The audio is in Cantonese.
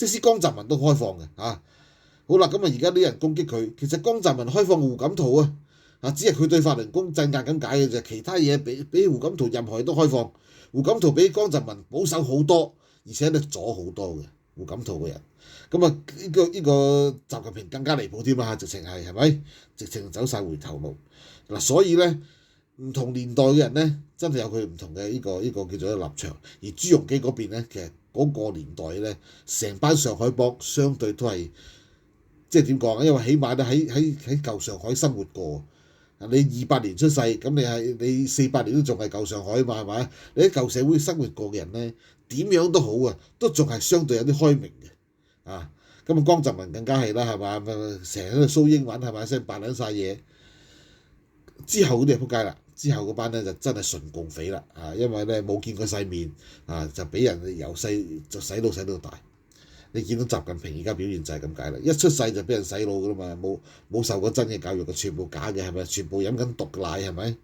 即使江澤民都開放嘅嚇。好啦，咁啊而家啲人攻擊佢，其實江澤民開放胡錦濤只係佢對法輪功鎮壓咁解嘅啫，其他嘢比胡錦濤任何嘢都開放。胡錦濤比江澤民保守好多，而且咧左好多嘅胡錦濤個人。咁啊呢個習近平更加離譜添啦，直情係咪？直情走晒回頭路嗱，所以咧唔同年代嘅人咧，真係有佢唔同嘅呢個叫做立場。而朱鎔基嗰邊咧，其實嗰個年代咧，成班上海幫相對都係即係點講啊？因為起碼咧喺舊上海生活過。你28年出世，咁你48年都仲係舊上海嘛，係咪？你喺舊社會生活過嘅人咧，點樣都好啊，都仲係相對有啲開明嘅咁江澤民更加係啦，係嘛？成日喺度騷英文係咪？先扮撚晒嘢。之後嗰啲就撲街啦，之後嗰班咧就真係純共匪啦因為咧冇見過世面就俾人由細就洗腦大。你見到習近平而家表現就係咁解啦，一出世就俾人洗腦噶啦嘛，冇受過真嘅教育嘅，全部假嘅係咪？全部飲緊毒奶係咪？